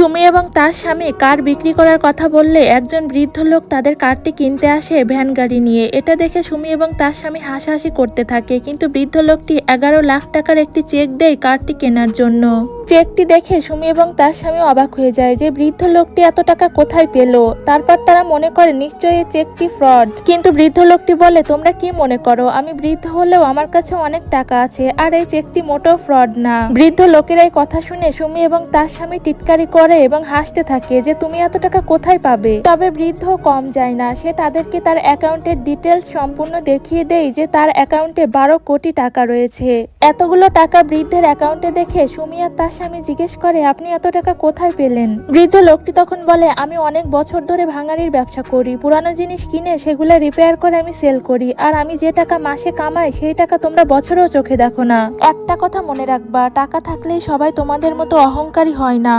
সুমি এবং তার স্বামী কার বিক্রি করার কথা বললে একজন বৃদ্ধ লোক তাদের কারটি কিনতে আসে ভ্যান গাড়ি নিয়ে। এটা দেখে সুমি এবং তার স্বামী হাসাহাসি করতে থাকে, কিন্তু বৃদ্ধ লোকটি 11 লাখ টাকার একটি চেক দেয় কারটি কেনার জন্য। চেকটি দেখে সুমি এবং তার স্বামী অবাক হয়ে যায় যে বৃদ্ধ লোকটি এত টাকা কোথায় পেল। তারপর তারা মনে করে নিশ্চয়ই এই চেকটি ফ্রড। কিন্তু বৃদ্ধ লোকটি বলে, তোমরা কি মনে করো আমি বৃদ্ধ হলেও আমার কাছে অনেক টাকা আছে, আর এই চেকটি মোটেও ফ্রড না। বৃদ্ধ লোকের এই কথা শুনে সুমি এবং তার স্বামী টিটকারি করে এবং হাসতে থাকে যে তুমি এত টাকা কোথায় পাবে। তবে বৃদ্ধ কম যায় না, সে তাদেরকে তার অ্যাকাউন্টের ডিটেলস সম্পূর্ণ দেখিয়ে দেয় যে তার অ্যাকাউন্টে 12 কোটি টাকা রয়েছে। এতগুলো টাকা বৃদ্ধের অ্যাকাউন্টে দেখে সুমি আর তার স্বামী জিজ্ঞেস করে, আপনি এত টাকা কোথায় পেলেন? বৃদ্ধ লোকটি তখন বলে, আমি অনেক বছর ধরে ভাঙাড়ির ব্যবসা করি, পুরানো জিনিস কিনে সেগুলো রিপেয়ার করে আমি সেল করি, আর আমি যে টাকা মাসে কামাই সেই টাকা তোমরা বছরেও চোখে দেখো না। একটা কথা মনে রাখবা, টাকা থাকলেই সবাই তোমাদের মতো অহংকারী হয় না।